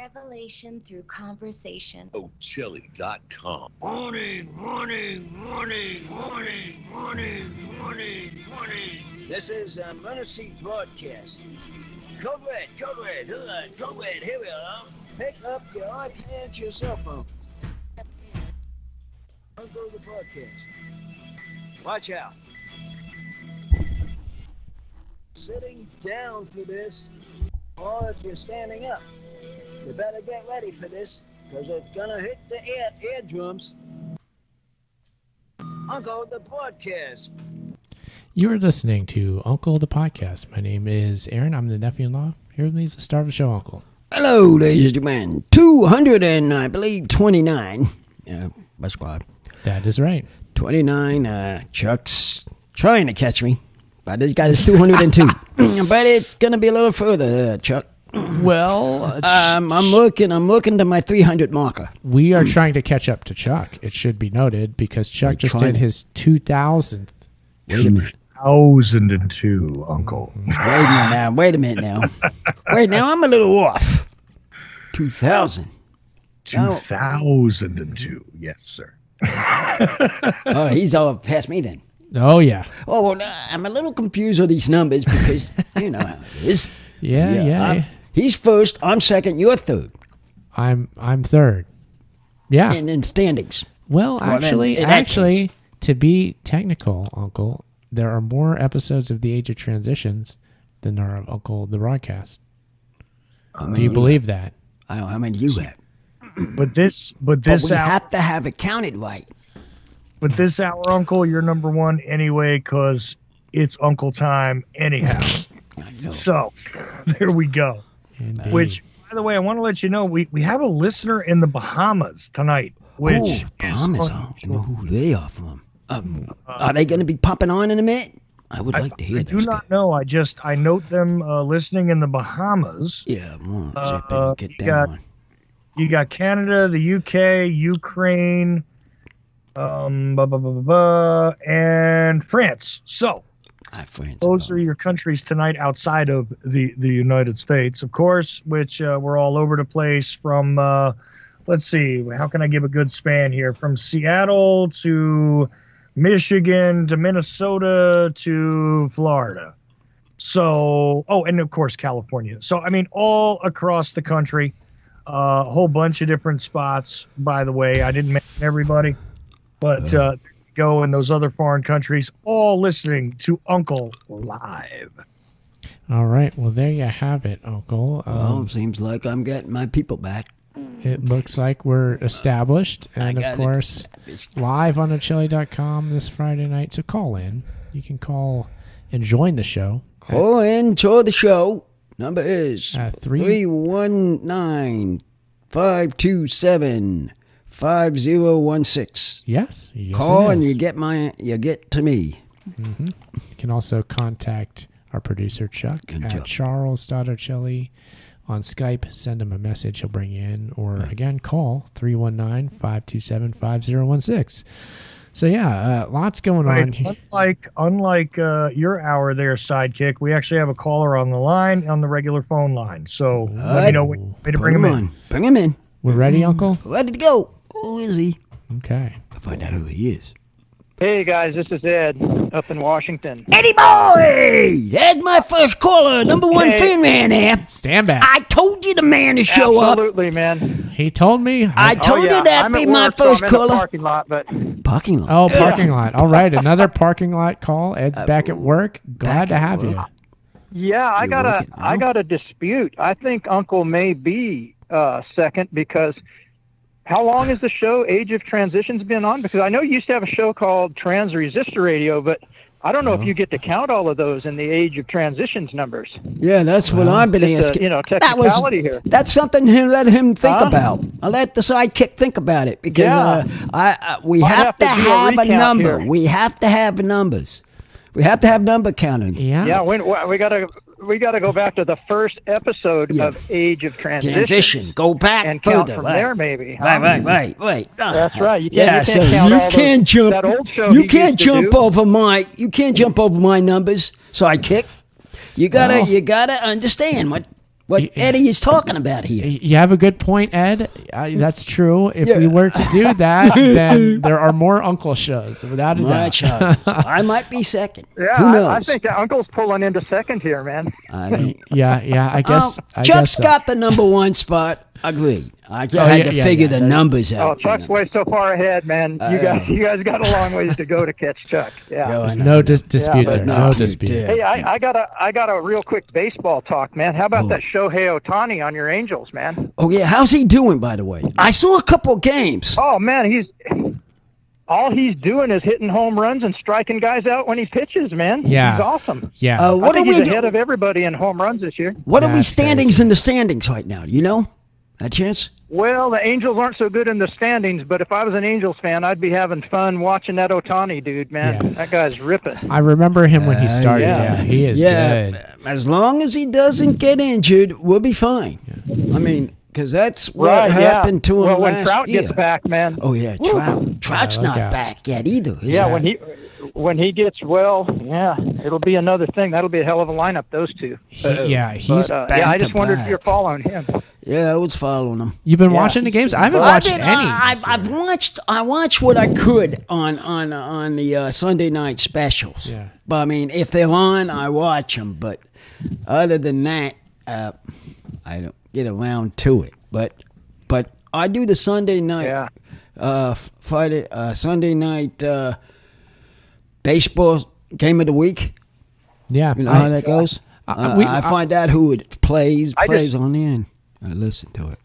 Revelation through conversation. Ochelli.com. Morning. This is emergency broadcast. Code red. Code red. Here we are. Pick up your iPad, your cell phone. Don't go to the broadcast. Watch out. Sitting down for this, or if you're standing up, you better get ready for this, because it's gonna hit the eardrums. Uncle the Podcast. You are listening to Uncle the Podcast. My name is Aaron. I'm the nephew-in-law. Here with me is the star of the show, Uncle. Hello, ladies and gentlemen. 200 and I believe 29. My squad. That is right. 29. Chuck's trying to catch me, but this guy is 202. But it's gonna be a little further, Chuck. Well, I'm looking to my 300 marker. We are trying to catch up to Chuck. It should be noted because Chuck just did his 2,000th. Wait a minute. 2002, Uncle. Wait a minute now. Wait, now I'm a little off. 2000. 2002, yes, sir. Oh, he's all past me then. Oh, yeah. Oh, well, I'm a little confused with these numbers because you know how it is. Yeah. He's first, I'm second, you're third. I'm third. Yeah. And in standings. Well, actually, to be technical, Uncle, there are more episodes of The Age of Transitions than there are of Uncle the Broadcast. Do you believe that? I don't know how many you have. But we have to have it counted right. But this hour, Uncle, you're number one anyway, because it's Uncle time anyhow. I know. So, there we go. Indeed. Which, by the way, I want to let you know, we have a listener in the Bahamas tonight. Which Bahamas, I know who they are from. Are they going to be popping on in a minute? I would like to hear that. I do not know. I note them listening in the Bahamas. Yeah, get them on. You got Canada, the UK, Ukraine, and France. So, those are your countries tonight outside of the United States, of course, which we're all over the place from, let's see, how can I give a good span here? From Seattle to Michigan to Minnesota to Florida. So, and of course, California. So, I mean, all across the country, a whole bunch of different spots, by the way. I didn't mention everybody, but there you go in those other foreign countries, all listening to Uncle Live. All right. Well, there you have it, Uncle. Seems like I'm getting my people back. It looks like we're established. And, of course, live on Ochelli.com this Friday night. So call in. You can call and join the show. Call in, join the show. Number is 319-527-5016. Yes. Call and you get to me. Mm-hmm. You can also contact our producer Chuck at charles.ochelli on Skype. Send him a message. He'll bring you in. Or again, call 319-527-5016. So yeah, lots going on. Unlike your hour there, Sidekick, we actually have a caller on the line, on the regular phone line. So let me know way to bring him in. Bring him in. We're ready, Uncle? Ready to go. Who is he? Okay. I'll find out who he is. Hey guys, this is Ed up in Washington. Eddie boy! There's my first caller, number one fan man there. Stand back. I told you the man to show up. Absolutely, man. He told me. I told you that'd be my first caller. Parking lot, but parking lot. Oh, parking lot. All right, another parking lot call. Ed's back at work. Glad to have you. Yeah, I got a dispute. I think Uncle may be second because. How long has the show Age of Transitions been on? Because I know you used to have a show called Trans Resistor Radio, but I don't know if you get to count all of those in the Age of Transitions numbers. Yeah, that's what I've been asking. Technicality here. That's something to let him think about. I'll let the sidekick think about it because we have to have a number. Here. We have to have numbers. We have to have number counting. Yeah. We gotta go back to the first episode of Age of Transition. Go back and count from there, maybe. Huh? Right. That's right. You can't jump over my numbers. Sidekick. You gotta understand what Eddie is talking about here. You have a good point, Ed. That's true. If we were to do that, then there are more Uncle shows, without a doubt. I might be second. Yeah, Who knows? I think Uncle's pulling into second here, man. Yeah, I guess. Chuck's got the number one spot. Agreed. I had to figure the numbers out. Oh, Chuck's way so far ahead, man. You guys got a long ways to go to catch Chuck. Yeah. There's no dispute there. No dispute. Hey, I got a real quick baseball talk, man. How about that Shohei Ohtani on your Angels, man? Oh yeah, how's he doing, by the way? I saw a couple of games. Oh man, all he's doing is hitting home runs and striking guys out when he pitches, man. Yeah. He's awesome. Yeah. What I think he's ahead of everybody in home runs this year. What are we standings in the standings right now? Do you know? A chance? Well, the Angels aren't so good in the standings, but if I was an Angels fan, I'd be having fun watching that Ohtani dude, man. Yeah. That guy's ripping. I remember him when he started. Yeah, he is good. As long as he doesn't get injured, we'll be fine. Yeah. I mean, because that's what happened to him last year. Well, when Trout gets back, man. Oh, yeah, Trout's not back yet either. When he gets well, it'll be another thing. That'll be a hell of a lineup, those two. He's back I just wondered if you're following him. Yeah, I was following him. You've been watching the games? I haven't watched any. I watched what I could on the Sunday night specials. Yeah. But I mean, if they're on, I watch them. But other than that, I don't get around to it. But I do the Sunday night, Sunday night baseball game of the week. Yeah, you know how that goes. I find out who it plays on the end. I listen to it.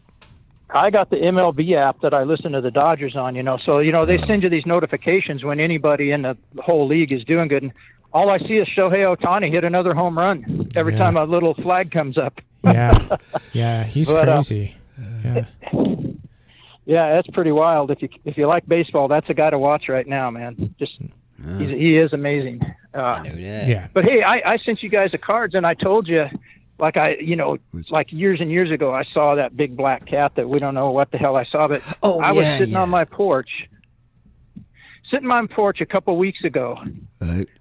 I got the MLB app that I listen to the Dodgers on, So, they send you these notifications when anybody in the whole league is doing good. And all I see is Shohei Ohtani hit another home run every time a little flag comes up. Yeah, he's crazy. Yeah, that's pretty wild. If you like baseball, that's a guy to watch right now, man. He is amazing. But hey, I sent you guys the cards, and I told you, like years and years ago, I saw that big black cat that we don't know what the hell I saw, but I was sitting on my porch. Sitting on my porch a couple weeks ago,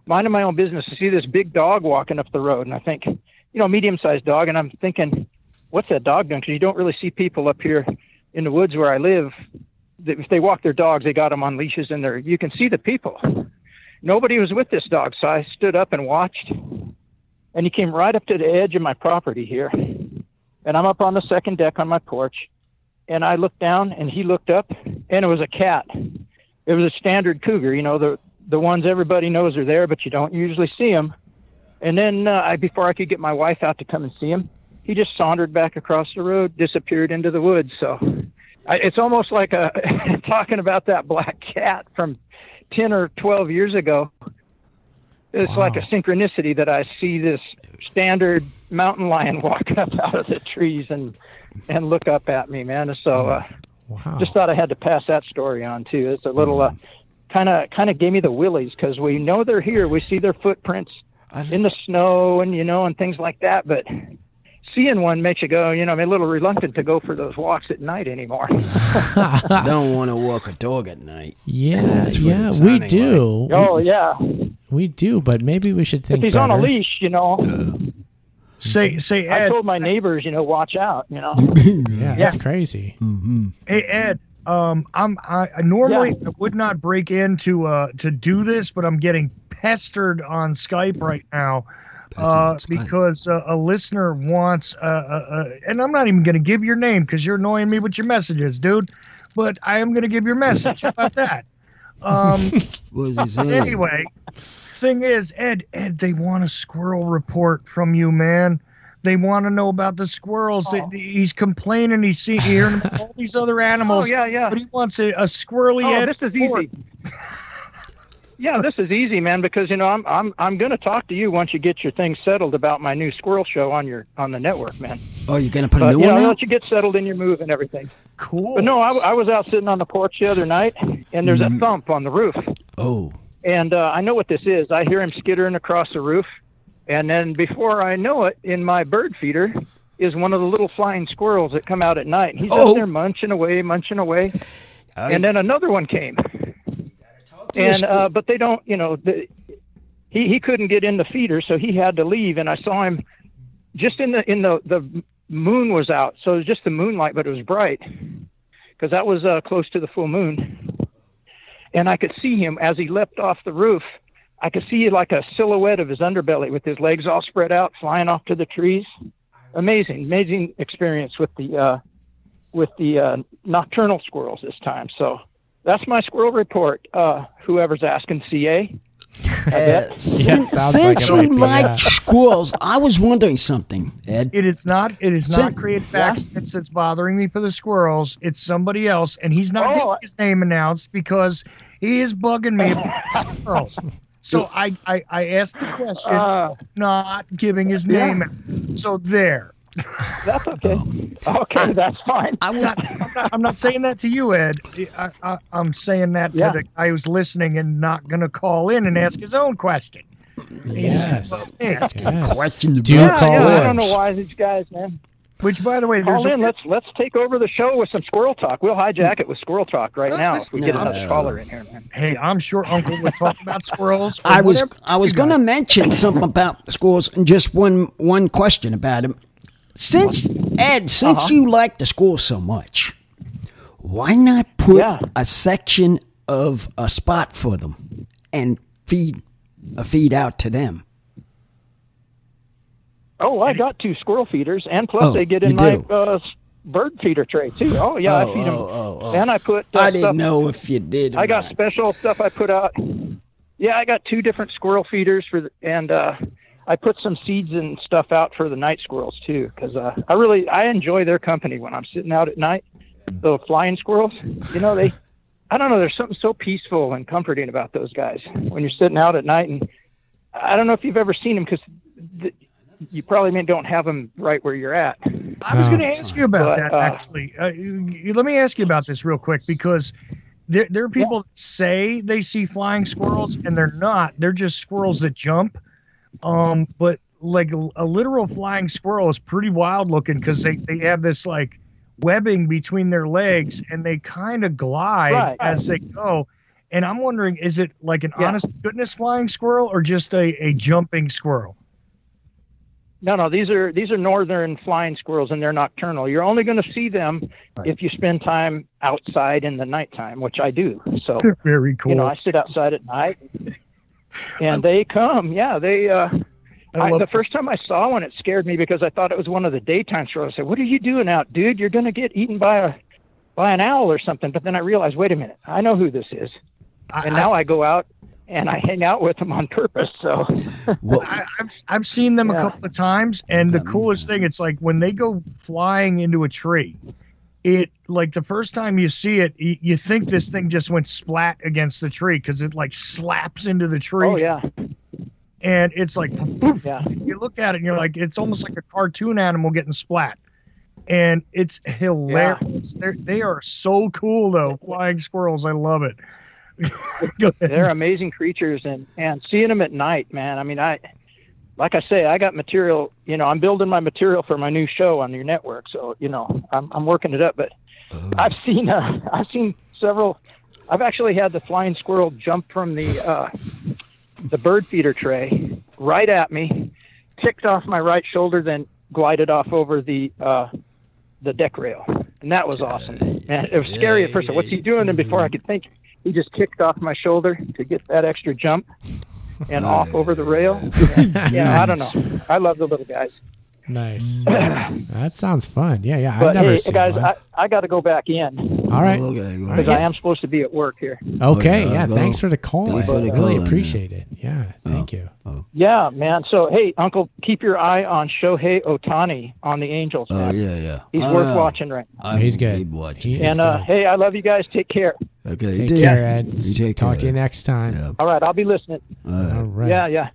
minding my own business, to see this big dog walking up the road, and I think, medium-sized dog, and I'm thinking, what's that dog doing? Because you don't really see people up here in the woods where I live. If they walk their dogs, they got them on leashes, and you can see the people. Nobody was with this dog, so I stood up and watched, and he came right up to the edge of my property here, and I'm up on the second deck on my porch, and I looked down, and he looked up, and it was a cat. It was a standard cougar, the ones everybody knows are there, but you don't usually see them. And then before I could get my wife out to come and see him, he just sauntered back across the road, disappeared into the woods. So it's almost like talking about that black cat from 10 or 12 years ago. It's like a synchronicity that I see this standard mountain lion walk up out of the trees and look up at me, man. So just thought I had to pass that story on too. It's a little kind of gave me the willies, because we know they're here. We see their footprints in the snow and and things like that, but seeing one makes you go, I'm a little reluctant to go for those walks at night anymore. Don't want to walk a dog at night. Yeah, we do. Like. Oh, yeah. We do, but maybe we should think if he's better. On a leash, Say, Ed. I told my neighbors, watch out, Yeah, that's crazy. Mm-hmm. Hey, Ed. I normally would not break in to do this, but I'm getting pestered on Skype right now. Because a listener wants, and I'm not even going to give your name because you're annoying me with your messages, dude. But I am going to give your message. How about that? Anyway, thing is, Ed, they want a squirrel report from you, man. They want to know about the squirrels. He's complaining. He's hearing all these other animals. Oh, yeah. But he wants a squirrely Ed this is report. easy. Yeah, this is easy, man, because I'm going to talk to you once you get your thing settled about my new squirrel show on the network, man. Oh, you're going to put a new one out? I'll let you get settled in your move and everything. Cool. But no, I was out sitting on the porch the other night, and there's a thump on the roof. Oh. And I know what this is. I hear him skittering across the roof, and then before I know it, in my bird feeder is one of the little flying squirrels that come out at night. And he's up there munching away. And then another one came. And but they don't, he couldn't get in the feeder, so he had to leave. And I saw him just in the moon was out, so it was just the moonlight, but it was bright because that was close to the full moon. And I could see him as he leapt off the roof. I could see like a silhouette of his underbelly with his legs all spread out, flying off to the trees. Amazing experience with the nocturnal squirrels this time. So that's my squirrel report. Whoever's asking, CA. Since you like squirrels, I was wondering something, Ed. It is not Creative Accidents that's bothering me for the squirrels. It's somebody else, and he's not getting his name announced because he is bugging me about squirrels. So I asked the question, not giving his name out. So there. That's okay. Okay, that's fine. I'm not saying that to you, Ed. I'm saying that to the guy who's listening and not going to call in and ask his own question. Yes. Question to I don't know why these guys, man. Which, by the way, call in. Let's take over the show with some squirrel talk. We'll hijack it with squirrel talk right now if we get another caller in here, man. Hey, I'm sure Uncle would talk about squirrels. I was going to mention something about squirrels and just one question about them. Since you like the squirrels so much, why not put a section of a spot for them and feed out to them? Oh, I got 2 squirrel feeders, and plus they get in my bird feeder tray too. Oh yeah, I feed them, and I put. I didn't know if you did. I got special stuff I put out. Yeah, I got 2 different squirrel feeders and I put some seeds and stuff out for the night squirrels too, because I enjoy their company when I'm sitting out at night. The flying squirrels, I don't know, there's something so peaceful and comforting about those guys when you're sitting out at night. And I don't know if you've ever seen them, because you probably don't have them right where you're at. I was going to ask you about that, actually. Let me ask you about this real quick, because there are people that say they see flying squirrels, and they're not. They're just squirrels that jump. But like a literal flying squirrel is pretty wild looking, because they have this like webbing between their legs, and they kind of glide as they go. And I'm wondering, is it like an honest goodness flying squirrel, or just a jumping squirrel? No, these are northern flying squirrels, and they're nocturnal. You're only going to see them if you spend time outside in the nighttime, which I do. So they're very cool. I sit outside at night, and they come. Yeah, the first time I saw one, it scared me because I thought it was one of the daytime squirrels. I said, "What are you doing out, dude? You're going to get eaten by an owl or something." But then I realized, wait a minute, I know who this is, and now I go out and I hang out with them on purpose. So I've seen them a couple of times, and the coolest thing, it's like when they go flying into a tree, it like the first time you see it, you think this thing just went splat against the tree, because it like slaps into the tree. Oh yeah. And it's like, poof. Yeah. You look at it and you're like, it's almost like a cartoon animal getting splat. And it's hilarious. Yeah. They are so cool though, flying squirrels. I love it. They're amazing creatures, and seeing them at night, man. I mean, like I say, I got material. I'm building my material for my new show on your network. So I'm working it up. But I've seen several. I've actually had the flying squirrel jump from the bird feeder tray right at me, ticked off my right shoulder, then glided off over the deck rail, and that was awesome. Man, it was scary at first. What's he doing? And before I could think, he just kicked off my shoulder to get that extra jump and off over the rail. Yeah, I don't know. I love the little guys. Nice. That sounds fun. Yeah. But I've never seen guys, one. I got to go back in. All right. Because I am supposed to be at work here. Okay. Thanks for the call. I really appreciate it. Yeah. Thank you. Yeah, man. So, hey, Uncle, keep your eye on Shohei Ohtani on the Angels, man. Yeah. He's worth watching right now. He's good. And, hey, I love you guys. Take care. Okay. Take care, Ed. Talk to you next time. Yeah. All right. I'll be listening. All right. Yeah.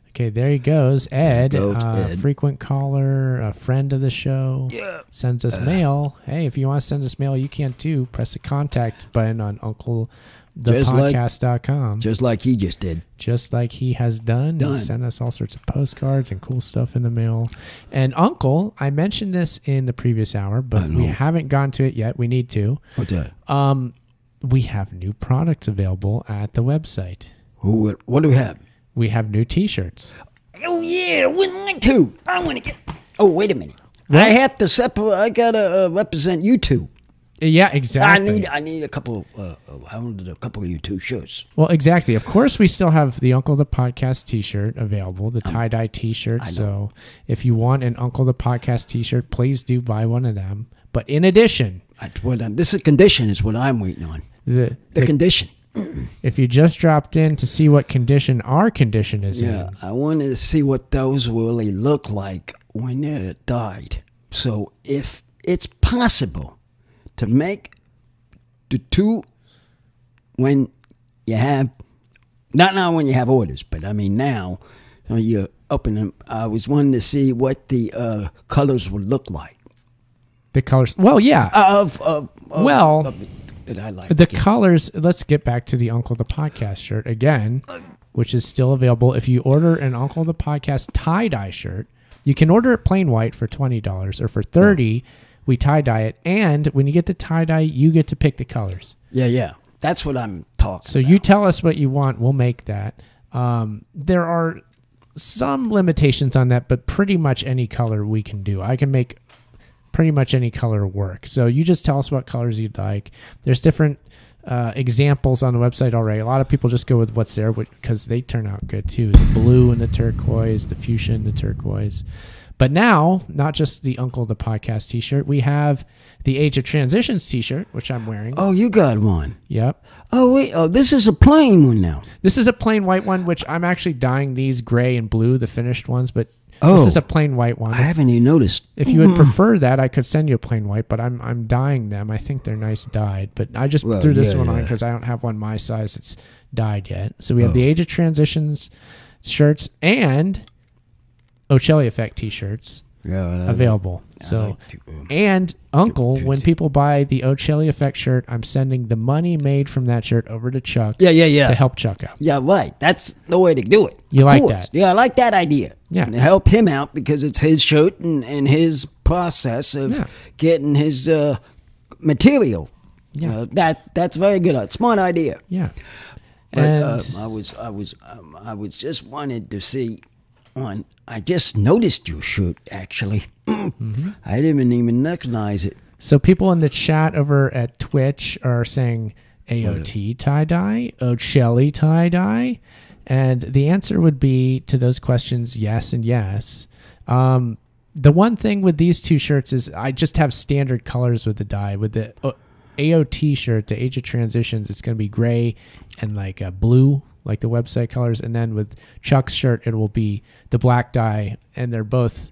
Okay, there he goes. Ed, Ed. Frequent caller, a friend of the show, sends us mail. Hey, if you want to send us mail, you can too. Press the contact button on UncleThePodcast.com. Just like he just did. Just like he has done. He sent us all sorts of postcards and cool stuff in the mail. And Uncle, I mentioned this in the previous hour, but we haven't gone to it yet. We need to. What's that? We have new products available at the website. What do we have? We have new T-shirts. Oh, yeah. I wouldn't like to. I want to get... Oh, wait a minute. I have to separate. I gotta represent you two. Yeah, exactly. I need a couple. I wanted a couple of you two shirts. Well, exactly. Of course, we still have the Uncle the Podcast T-shirt available, the tie-dye T-shirt. So if you want an Uncle the Podcast T-shirt, please do buy one of them. But in addition, this is condition is what I'm waiting on. The condition. If you just dropped in to see what condition our condition is in. I wanted to see what those really look like when they're dyed. So if it's possible to make the two when you have, not now when you have orders, but I mean now you open them. I was wanting to see what the colors would look like. The colors, well, yeah. That I like the colors. Let's get back to the Uncle the Podcast shirt again, which is still available. If you order an Uncle the Podcast tie-dye shirt, you can order it plain white for $20, or for $30, we tie-dye it. And when you get the tie-dye, you get to pick the colors. Yeah. That's what I'm talking So about. you tell us what you want, we'll make that. There are some limitations on that, but pretty much any color we can do. I can make pretty much any color work. So you just tell us what colors you'd like. There's different examples on the website already. A lot of people just go with what's there because they turn out good too. The blue and the turquoise, the fuchsia and the turquoise. But now, not just the Uncle the Podcast T-shirt, we have the Age of Transitions T-shirt, which I'm wearing. Oh, you got one. Yep. Oh, wait. Oh, this is a plain one now. This is a plain white one, which I'm actually dyeing these gray and blue, the finished ones, but this is a plain white one. I haven't even noticed. If you would prefer that, I could send you a plain white, but I'm dyeing them. I think they're nice dyed, but I just threw this one on because I don't have one my size that's dyed yet. So we have the Age of Transitions shirts and Ochelli Effect T-shirts available. And Uncle, when people buy the Ochelli Effect shirt, I'm sending the money made from that shirt over to Chuck. To help Chuck out. Yeah, right. That's the way to do it. You like that? Yeah, I like that idea. Yeah. And to help him out because it's his shirt and his process of getting his material. Yeah. That's very good. Smart idea. Yeah. But And I was just wanted to see on. I just noticed your shirt actually. I didn't even recognize it. so people in the chat over at Twitch are saying AOT tie-dye, Ochelli tie-dye, and the answer would be to those questions yes and yes. The one thing with these two shirts is I just have standard colors with the dye. With the AOT shirt, the Age of Transitions, it's going to be gray and like blue, like the website colors, and then with Chuck's shirt, it will be the black dye, and they're both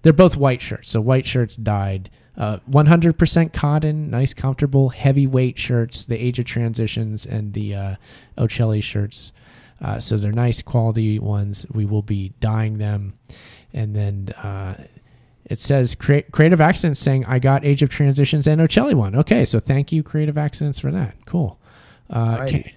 white shirts. So white shirts dyed, 100% cotton, nice, comfortable, heavyweight shirts. The Age of Transitions and the Ochelli shirts. So they're nice quality ones. We will be dyeing them, and then it says Creative Accidents saying I got Age of Transitions and Ochelli one. Okay, so thank you, Creative Accidents, for that. Cool.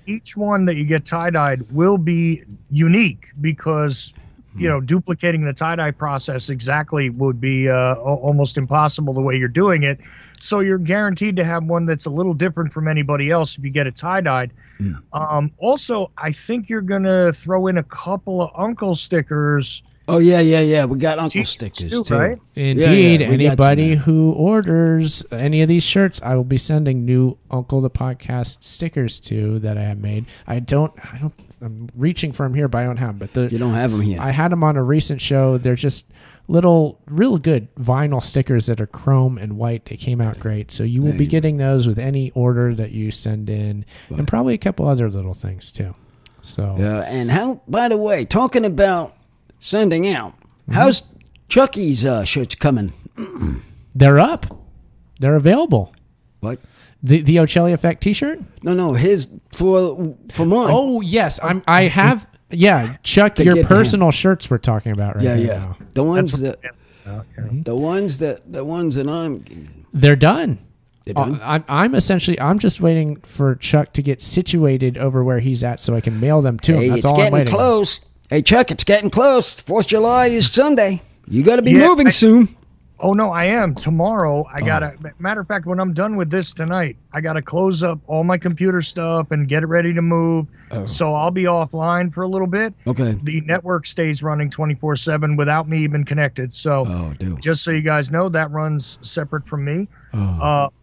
Each one that you get tie-dyed will be unique because, duplicating the tie-dye process exactly would be almost impossible the way you're doing it. So you're guaranteed to have one that's a little different from anybody else if you get it tie-dyed. Also, I think you're going to throw in a couple of Uncle stickers. Oh, yeah. We got Uncle stickers, too. Right? Indeed. Anybody who orders any of these shirts, I will be sending new Uncle the Podcast stickers to that I have made. I'm reaching for them here, but I don't have them. But you don't have them here. I had them on a recent show. They're just little, real good vinyl stickers that are chrome and white. They came out great. So you will be getting those with any order that you send in, and probably a couple other little things, too. So and how, by the way, talking about sending out, how's Chucky's shirts coming? They're up. They're available. What? The Ochelli Effect T-shirt? No, his for mine. Oh yes, I have. Yeah, Chuck, your personal shirts we're talking about right now. The ones that I'm. They're done. They're done? I'm just waiting for Chuck to get situated over where he's at so I can mail them to him. Hey, That's it's all I'm getting waiting close. Hey Chuck, it's getting close. 4th of July is Sunday. You got to be moving soon. Oh no, I am. Tomorrow, I gotta. Matter of fact, when I'm done with this tonight, I gotta close up all my computer stuff and get it ready to move. So I'll be offline for a little bit. Okay. The network stays running 24/7 without me even connected. So just so you guys know, that runs separate from me.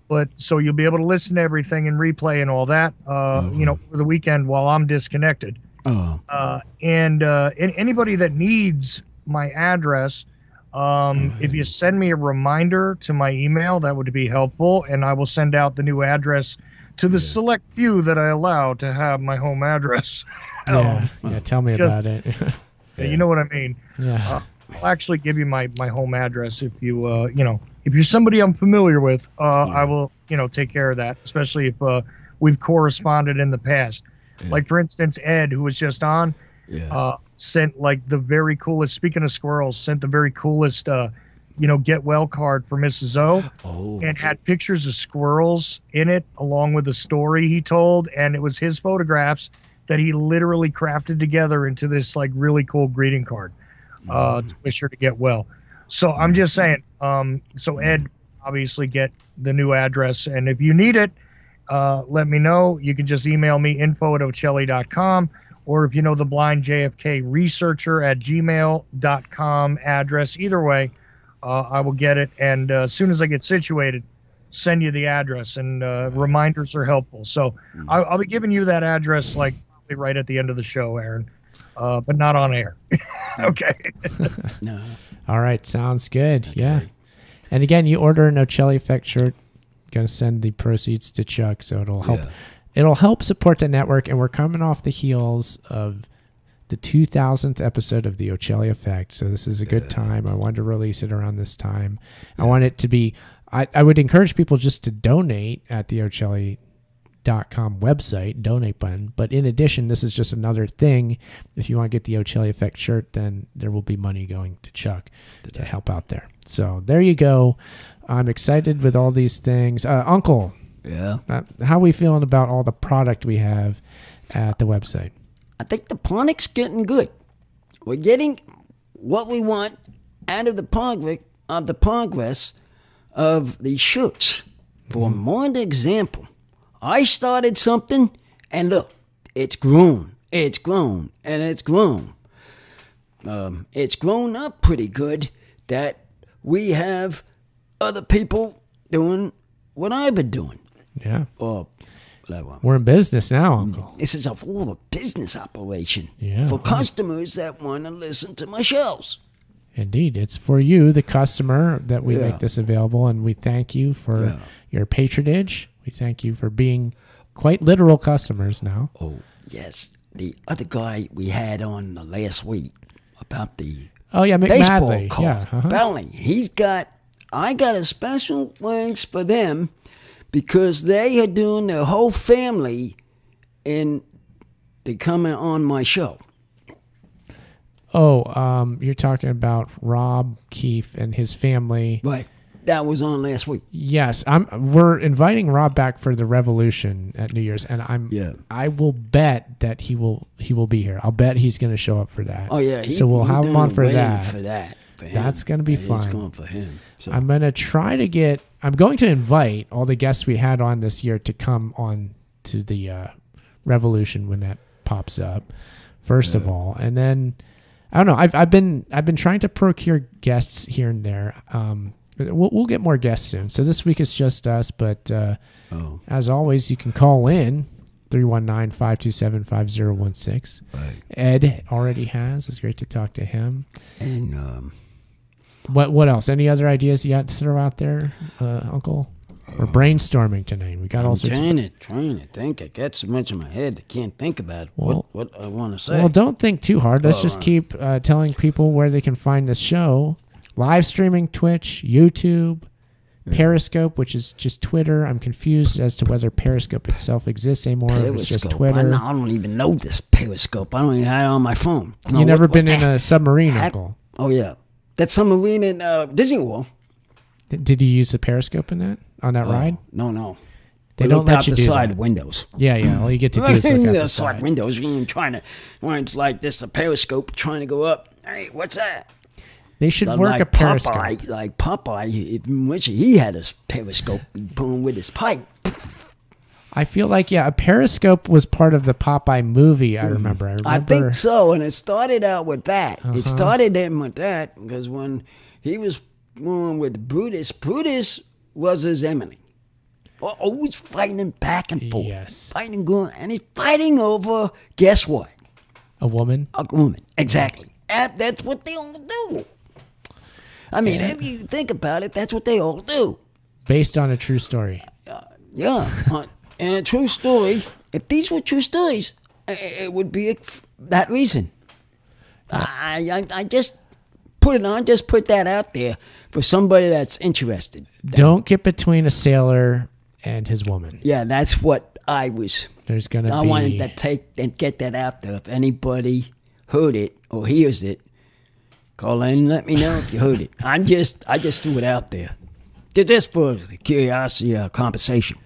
But so you'll be able to listen to everything and replay and all that. You know, for the weekend while I'm disconnected. And anybody that needs my address. If you send me a reminder to my email, that would be helpful, and I will send out the new address to the select few that I allow to have my home address. Yeah, tell me about it. You know what I mean? Yeah. I'll actually give you my home address if you, you know, if you're somebody I'm familiar with, I will, you know, take care of that, especially if we've corresponded in the past. Like, for instance, Ed, who was just on, sent like the very coolest, speaking of squirrels, sent the very coolest you know, get well card for Mrs. O, and had pictures of squirrels in it along with the story he told, and it was his photographs that he literally crafted together into this like really cool greeting card to wish her to get well. So I'm just saying, so Ed obviously get the new address, and if you need it, let me know. You can just email me info@ochelli.com. Or if you know the blind JFK researcher at gmail.com address. Either way, I will get it. And as soon as I get situated, send you the address. And reminders are helpful. So I'll be giving you that address like right at the end of the show, Aaron. But not on air. Okay. No. All right. Sounds good. Okay. Yeah. And again, you order an Ochelli Effect shirt. Going to send the proceeds to Chuck, so it'll help. Yeah. It'll help support the network, and we're coming off the heels of the 2000th episode of the Ochelli Effect, so this is a good time. I wanted to release it around this time. I want it to be... I would encourage people just to donate at the Ochelli.com website, donate button, but in addition, this is just another thing. If you want to get the Ochelli Effect shirt, then there will be money going to Chuck to help out there. So there you go. I'm excited with all these things. Uncle... Yeah. How are we feeling about all the product we have at the website? I think the product's getting good. We're getting what we want out of the progress of the shirts. For more example, I started something, and look, it's grown. It's grown, and it's grown. It's grown up pretty good that we have other people doing what I've been doing. Yeah. We're in business now, Uncle. This is a full of business operation for customers that want to listen to my shows. Indeed. It's for you, the customer, that we make this available, and we thank you for your patronage. We thank you for being quite literal customers now. Oh, yes. The other guy we had on the last week about the baseball card, Belly, I got a special thanks for them, because they are doing their whole family and they coming on my show. Oh, you're talking about Rob Keefe and his family. Right. That was on last week. Yes. We're inviting Rob back for the Revolution at New Year's, and I will bet that he will be here. I'll bet he's going to show up for that. Oh yeah. So we'll have him on for that. For him. That's going to be fun. It's going for him. So. I'm going to invite all the guests we had on this year to come on to the Revolution when that pops up, first of all. And then, I don't know, I've been trying to procure guests here and there. We'll get more guests soon. So this week it's just us, but as always, you can call in 319-527-5016. Right. Ed already has. It's great to talk to him. And what else? Any other ideas you got to throw out there, Uncle? We're brainstorming tonight. We got all sorts trying to think. I got so much in my head I can't think about what I want to say. Well, don't think too hard. Let's just keep telling people where they can find this show. Live streaming Twitch, YouTube, Periscope, which is just Twitter. I'm confused as to whether Periscope itself exists anymore. Or it's just Twitter. I don't even know this Periscope. I don't even have it on my phone. You never been in a submarine, Uncle? Oh, yeah. That submarine in Disney World. Did you use the Periscope in that on that ride? No. They don't let you out the do side that. windows. Yeah. All you get to do is look out the side windows. You're trying to like this, the Periscope trying to go up. Hey, what's that? They should Not work like a periscope. Popeye, he had a periscope pulling with his pipe. I feel like, a periscope was part of the Popeye movie, I remember. I think so, and it started out with that. It started in with that because when he was on with Brutus was his enemy. Always fighting back and forth. Yes. Fighting, and he's fighting over, guess what? A woman? A woman, exactly. And that's what they all do. I mean, if you think about it, that's what they all do. Based on a true story. And a true story, if these were true stories, it would be that reason. I just put that out there for somebody that's interested. Don't get between a sailor and his woman. Yeah, that's what I was. There's going to be... I wanted to take and get that out there. If anybody heard it or hears it, call in and let me know if you heard it. I just threw it out there. Just for curiosity, conversation.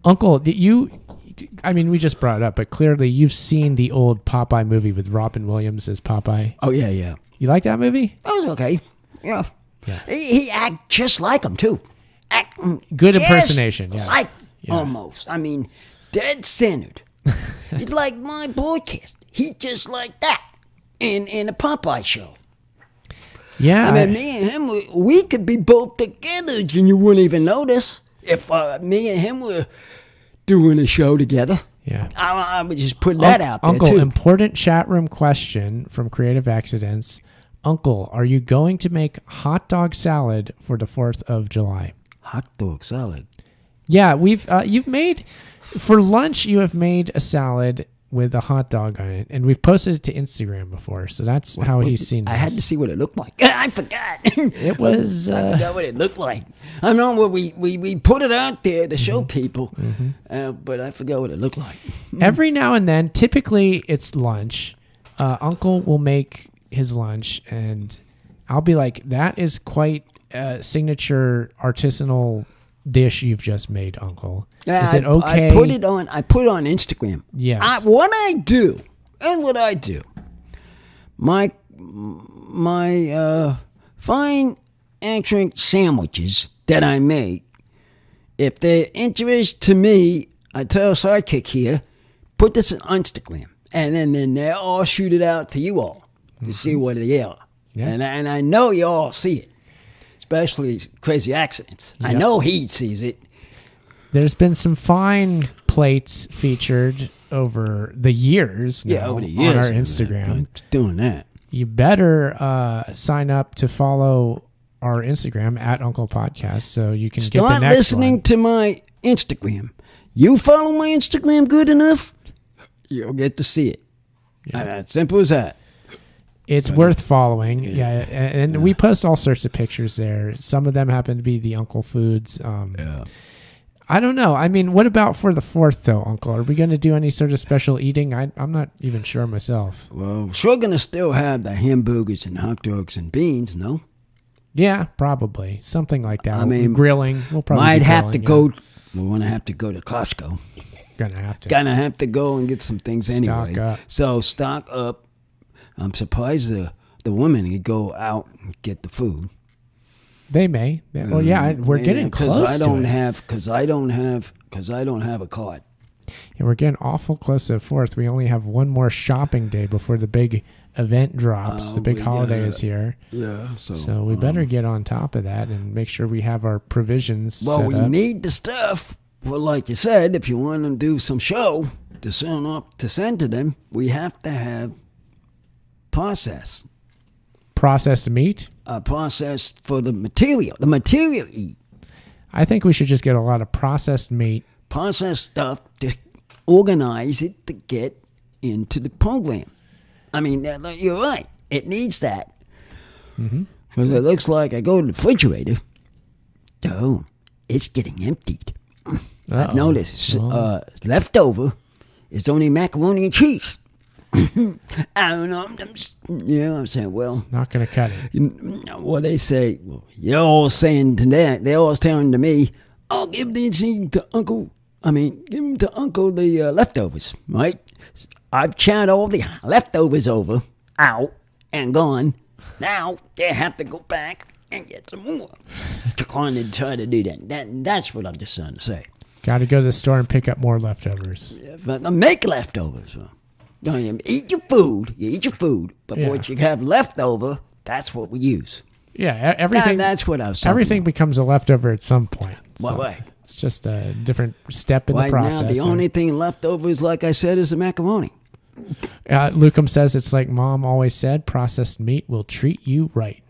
Uncle, we just brought it up, but clearly you've seen the old Popeye movie with Robin Williams as Popeye. Oh, yeah. You like that movie? That was okay. Yeah. He act just like him, too. Good impersonation, almost. I mean, dead centered. It's like my broadcast. He's just like that in a Popeye show. Yeah. I mean, me and him, we could be both together and you wouldn't even notice if me and him were doing a show together. Yeah. I would just put that out there, Uncle, too. important chat room question from Creative Accidents. Uncle, are you going to make hot dog salad for the 4th of July? Hot dog salad? Yeah, you've made, for lunch, you have made a salad with a hot dog on it, and we've posted it to Instagram before, so that's how he's seen it. I had to see what it looked like. I forgot. It was... I forgot what it looked like. I know we put it out there to show people, but I forgot what it looked like. Every now and then, typically it's lunch, Uncle will make his lunch, and I'll be like, that is quite a signature artisanal dish you've just made, Uncle. Is it okay? I put it on Instagram. Yes. What I do, my fine entrant sandwiches that I make, if they're interest to me, I tell Sidekick here, put this on Instagram, and then I'll shoot it out to you all to see what they are. Yeah. And I know you all see it, especially Crazy Accidents. Yep. I know he sees it. There's been some fine plates featured over the years now on our Instagram. Doing that. You better sign up to follow our Instagram at Uncle Podcast so you can get the next one. Start listening to my Instagram. You follow my Instagram good enough, you'll get to see it. Yeah. As simple as that. It's worth following. And we post all sorts of pictures there. Some of them happen to be the Uncle Foods. I don't know. I mean, what about for the 4th, though, Uncle? Are we going to do any sort of special eating? I'm not even sure myself. Well, we're going to still have the hamburgers and hot dogs and beans, no? Yeah, probably. Something like that. I mean, grilling. We'll probably might have to go. We're going to have to go to Costco. Gonna have to go and get some things anyway. Stock up. So stock up. I'm surprised the women could go out and get the food. They may. Well, yeah, we're getting close to it. Because I don't have a card. Yeah, we're getting awful close to the 4th. We only have one more shopping day before the big event drops. The big holiday is here. Yeah. So we better get on top of that and make sure we have our provisions set up. Well, we need the stuff. Well, like you said, if you want to do some show to send to them, we have to have processed meat. Process for the material eat. I think we should just get a lot of processed meat. Processed stuff to organize it to get into the program. I mean, you're right. It needs that. Because it looks like I go to the refrigerator. Oh, it's getting emptied. I've noticed leftover is only macaroni and cheese. I don't know. I'm saying, well, it's not going to cut it. Well, they say, you're all saying to that. They're all telling to me, I'll give to Uncle. Give him to Uncle the leftovers, right? I've chowed all the leftovers out and gone. Now they have to go back and get some more to kind of try to do that. That's what I'm just trying to say. Got to go to the store and pick up more leftovers. Yeah, but make leftovers. Eat your food. But what you have leftover, that's what we use. Yeah, everything. That's what I was saying. Everything becomes a leftover at some point. What way? It's just a different step in the process. Right now, the only thing left over is, like I said, is the macaroni. Lucum says it's like Mom always said, processed meat will treat you right.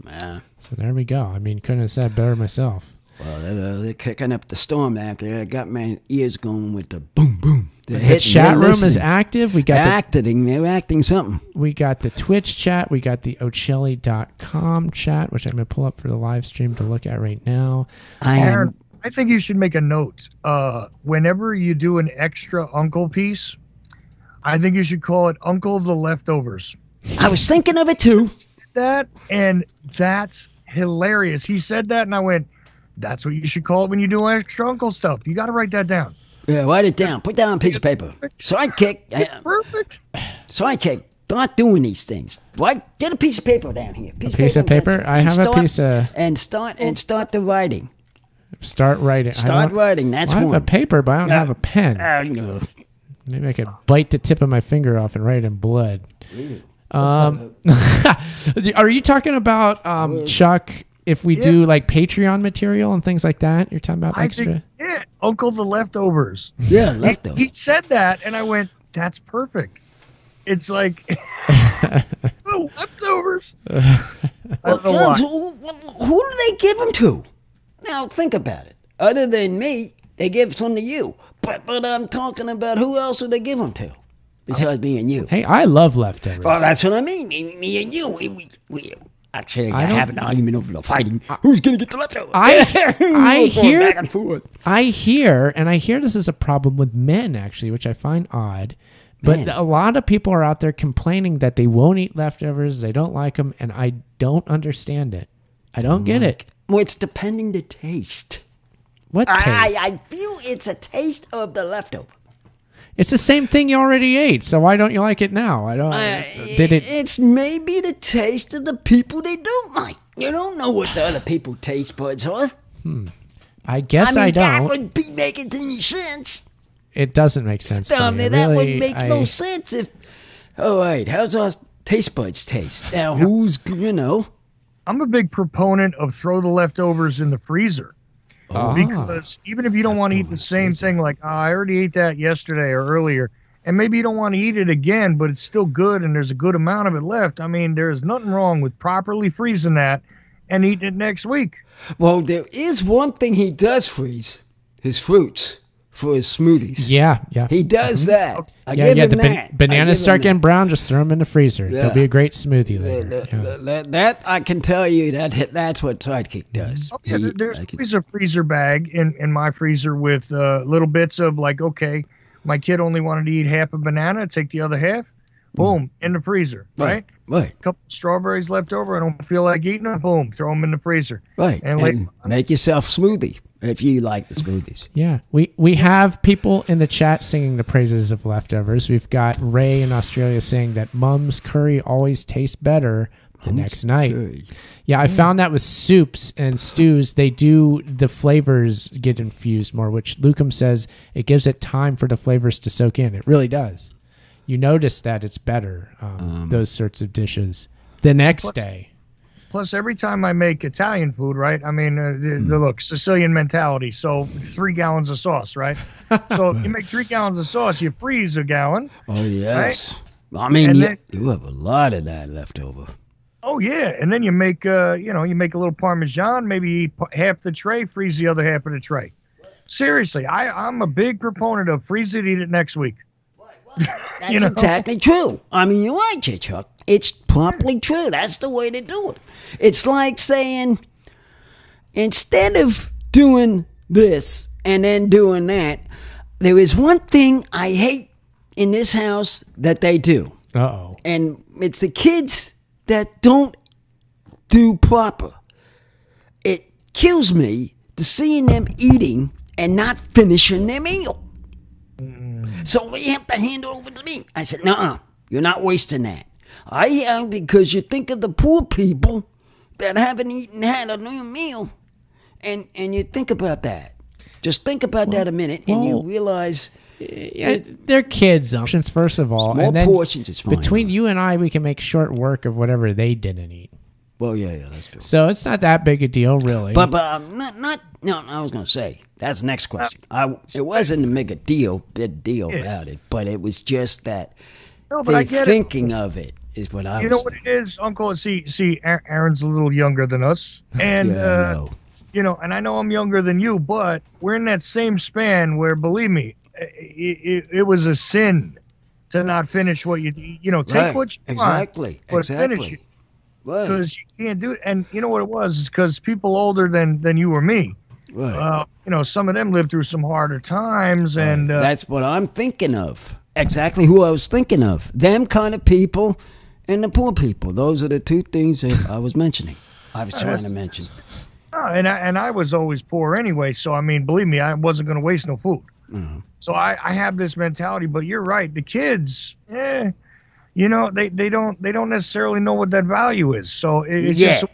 Yeah. So there we go. I mean, couldn't have said better myself. Well, they're kicking up the storm out there. I got my ears going with the boom, boom. The chat room is active. We got they're acting something. We got the Twitch chat. We got the Ochelli.com chat, which I'm going to pull up for the live stream to look at right now. Aaron, I think you should make a note. Whenever you do an extra Uncle piece, I think you should call it Uncle the Leftovers. I was thinking of it too. And that's hilarious. He said that, and I went, that's what you should call it when you do extra Uncle stuff. You got to write that down. Yeah, write it down. Put down a piece of paper. Sidekick. Perfect. Sidekick. Not doing these things. Right? Get a piece of paper down here. A piece of paper? I have a piece of... And start the writing. Start writing. Start writing. That's one. I have a paper, but I don't have a pen. Maybe I could bite the tip of my finger off and write in blood. Are you talking about, Chuck... If we do like Patreon material and things like that, you're talking about extra? Uncle the Leftovers. Yeah, leftovers. He said that, and I went, that's perfect. It's like, leftovers. Well, who do they give them to? Now, think about it. Other than me, they give some to you. But I'm talking about who else do they give them to? Besides me and you. Hey, I love leftovers. Well, that's what I mean. Me and you, we actually have an argument over the fighting. Who's going to get the leftovers? I hear this is a problem with men, actually, which I find odd. But a lot of people are out there complaining that they won't eat leftovers. They don't like them, and I don't understand it. I don't get it. Well, it's depending the taste. What taste? I feel it's a taste of the leftover. It's the same thing you already ate, so why don't you like it now? I don't. It's maybe the taste of the people they don't like. You don't know what the other people taste buds are. I guess I don't. That would be making any sense. It doesn't make sense to me. That would make no sense if. All right, how's our taste buds taste? Now, I'm a big proponent of throw the leftovers in the freezer. Because even if you don't want to eat the same thing, like, I already ate that yesterday or earlier, and maybe you don't want to eat it again, but it's still good and there's a good amount of it left. I mean, there's nothing wrong with properly freezing that and eating it next week. Well, there is one thing he does freeze, his fruits for his smoothies. Yeah. He does that. I give him that. Bananas start getting brown, just throw them in the freezer. Yeah. They'll be a great smoothie later. That I can tell you that's what Sidekick does. Oh, yeah, there's always a freezer bag in my freezer with little bits of like, okay, my kid only wanted to eat half a banana, take the other half, boom, in the freezer, right? Right. A couple of strawberries left over, I don't feel like eating them, boom, throw them in the freezer. Right, and make yourself smoothie. If you like the smoothies. Yeah. We have people in the chat singing the praises of leftovers. We've got Ray in Australia saying that Mum's curry always tastes better the next night. Curry. Yeah, I found that with soups and stews, the flavors get infused more, which Lucum says it gives it time for the flavors to soak in. It really does. You notice that it's better, those sorts of dishes, the next day. Plus, every time I make Italian food, right? I mean, look, Sicilian mentality. So 3 gallons of sauce, right? So you make 3 gallons of sauce, you freeze a gallon. Oh, yes. Right? I mean, you have a lot of that left over. Oh, yeah. And then you make, you make a little Parmesan, maybe eat half the tray, freeze the other half of the tray. Seriously, I'm a big proponent of freeze it, eat it next week. That's exactly true. I mean, you're right, Chuck. It's properly true. That's the way to do it. It's like saying, instead of doing this and then doing that, there is one thing I hate in this house that they do. Uh-oh. And it's the kids that don't do proper. It kills me to seeing them eating and not finishing their meal. So they have to hand it over to me. I said, nuh-uh, you're not wasting that. I am, because you think of the poor people that haven't had a new meal, and you think about that. Just think about that a minute, and you realize... they're kids' options, first of all. Small and then portions is fine. Between you and I, we can make short work of whatever they didn't eat. Well, yeah, that's true. So it's not that big a deal, really. But no, I was going to say, that's the next question. It wasn't to make a big deal about it, but it was just that thinking of it is what I was. You know what it is, Uncle? See, Aaron's a little younger than us, and I know. And I know I'm younger than you, but we're in that same span where, believe me, it was a sin to not finish what you take what you want, but finish it. Because you can't do it. And you know what it was? It's because people older than you or me, some of them lived through some harder times. And that's what I'm thinking of. Exactly who I was thinking of. Them kind of people and the poor people. Those are the two things that I was mentioning. I was trying to mention. And I was always poor anyway. So, I mean, believe me, I wasn't going to waste no food. Mm-hmm. So I have this mentality. But you're right. The kids, they don't necessarily know what that value is. So it's just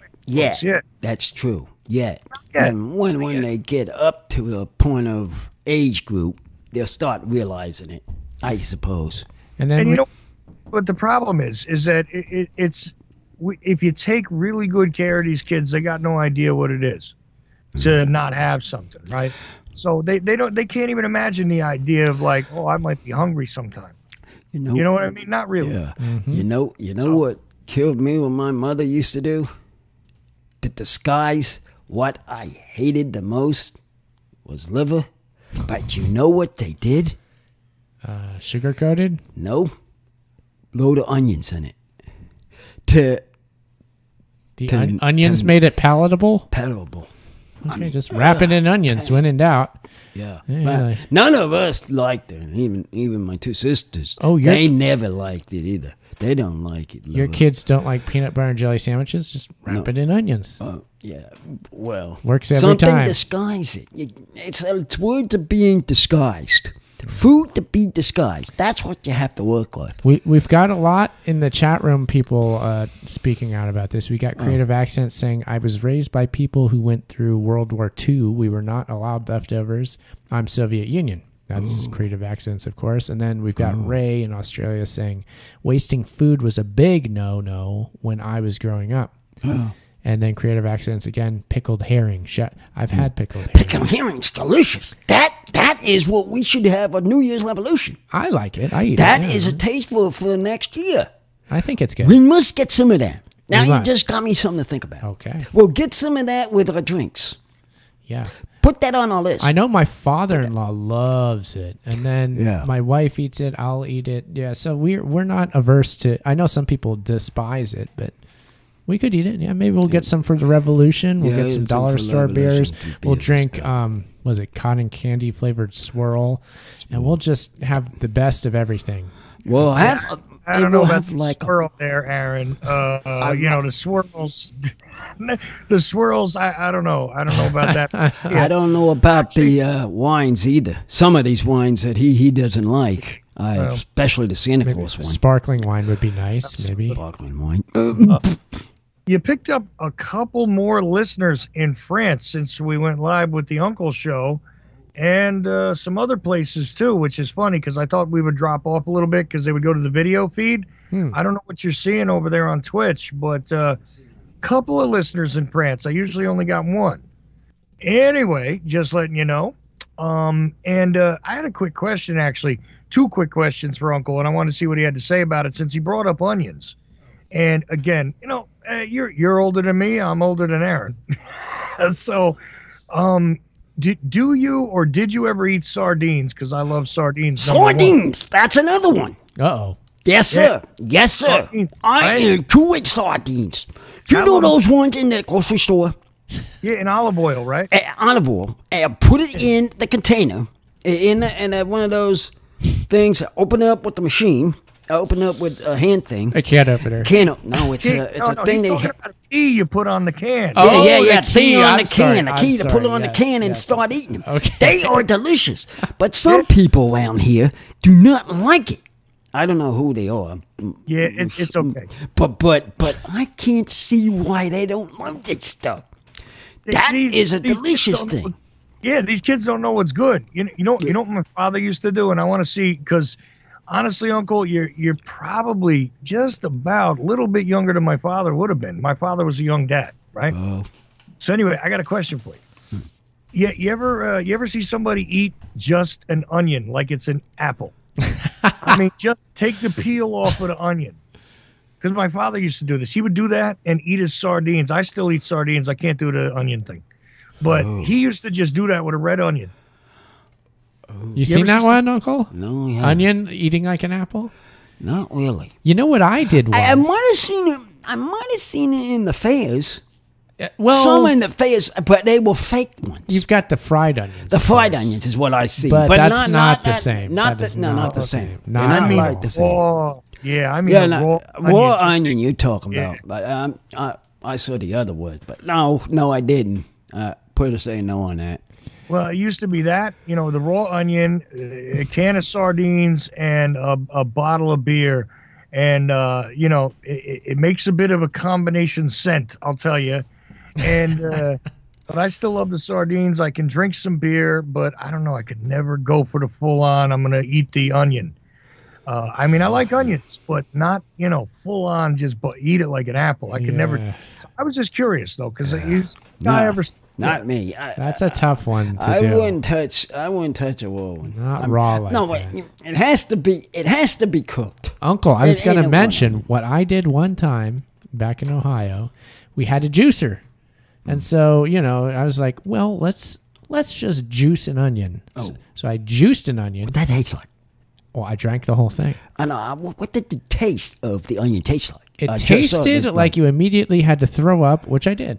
that's true. Yeah. And when they get up to the point of age group, they'll start realizing it, I suppose. And what the problem is that it's if you take really good care of these kids, they got no idea what it is to not have something, right? So they can't even imagine the idea of like, oh, I might be hungry sometime. You know what I mean? Not really. Yeah. Mm-hmm. You know what killed me, what my mother used to do? To disguise what I hated the most was liver. But you know what they did? Sugar coated? No. Load of onions in it. Onions made it palatable? Palatable. Okay, just wrap it in onions when in doubt. Yeah. None of us liked it. Even my two sisters. Oh, they never liked it either. They don't like it. Your kids don't like peanut butter and jelly sandwiches? Just wrap it in onions. Yeah. Well, works every time. Something disguise it. It's words of being disguised. Food to be disguised. That's what you have to work with. We've got a lot in the chat room, people speaking out about this. We got Creative Accents saying, I was raised by people who went through World War II. We were not allowed leftovers. I'm Soviet Union. That's Creative Accents, of course. And then we've got Ray in Australia saying, wasting food was a big no-no when I was growing up. And then Creative Accents again, pickled herring. I've had pickled herring. Pickled herring's delicious. That is what we should have a New Year's revolution. I like it. I eat that. That is a taste for the next year. I think it's good. We must get some of that. Now you just got me something to think about. Okay. We'll get some of that with our drinks. Yeah. Put that on our list. I know my father-in-law loves it, and then my wife eats it. I'll eat it. Yeah. So we're not averse to. I know some people despise it, but we could eat it. Yeah. Maybe we'll get some for the revolution. We'll get some dollar store beers. We'll drink. Was it cotton candy flavored swirl, and we'll just have the best of everything. Well, I don't know about the swirl there, Aaron. The swirls. The swirls, I don't know. I don't know about that. I don't know about the wines either. Some of these wines that he doesn't like, especially the Santa Claus one. Sparkling wine would be nice, maybe. Sparkling wine. You picked up a couple more listeners in France since we went live with the Uncle Show, and some other places too, which is funny because I thought we would drop off a little bit because they would go to the video feed. I don't know what you're seeing over there on Twitch, but couple of listeners in France. I usually only got one. Anyway, just letting you know. And I had a quick question, actually. 2 quick questions for Uncle, and I wanted to see what he had to say about it since he brought up onions. And again, you're older than me. I'm older than Aaron. So, do you or did you ever eat sardines? Because I love sardines. Sardines. That's another one. Uh-oh. Yes, sir. Yes, sir. Sardines. I am too with sardines. Do you know those ones in the grocery store? Yeah, in olive oil, right? Olive oil. Put it in the container, in one of those things. Open it up with the machine. Open it up with a hand thing. A can opener. No, it's a thing. He's talking about a key you put on the can. Yeah. Thing on the can. A key to put on the can and start eating them. Okay. They are delicious. But some people around here do not like it. I don't know who they are. Yeah, it's okay. But I can't see why they don't like that stuff. That is a delicious thing. Yeah, these kids don't know what's good. You know what my father used to do, and I want to see, because honestly, Uncle, you're probably just about a little bit younger than my father would have been. My father was a young dad, right? Oh. So anyway, I got a question for you. You ever see somebody eat just an onion like it's an apple? I mean, just take the peel off of the onion. Because my father used to do this. He would do that and eat his sardines. I still eat sardines. I can't do the onion thing. But he used to just do that with a red onion. You seen that one, Uncle? No, yeah. Onion eating like an apple? Not really. You know what I did once? I might have seen it. I might have seen it in the fairs. Well, some in the fairs, but they were fake ones. You've got the fried onions. The fried onions is what I see, but that's not the same. Not the same. Not like the same. Raw, yeah, I mean raw onion you're talking about. But I saw the other words. But no, I didn't. Put a say no on that. Well, it used to be that, the raw onion, a can of sardines, and a bottle of beer. And, it makes a bit of a combination scent, I'll tell you. And but I still love the sardines. I can drink some beer, but I don't know. I could never go for the full on. I'm gonna eat the onion. I mean, I like onions, but not full on. Just eat it like an apple. I could never. I was just curious though, because not me. That's a tough one to do. I wouldn't touch a raw one. Not raw like that. No, it has to be cooked. Uncle, I was going to mention what I did one time back in Ohio. We had a juicer. And so, I was like, well, let's just juice an onion. Oh. So I juiced an onion. What that tastes like? Well, I drank the whole thing. I know. What did the taste of the onion taste like? It tasted like you immediately had to throw up, which I did.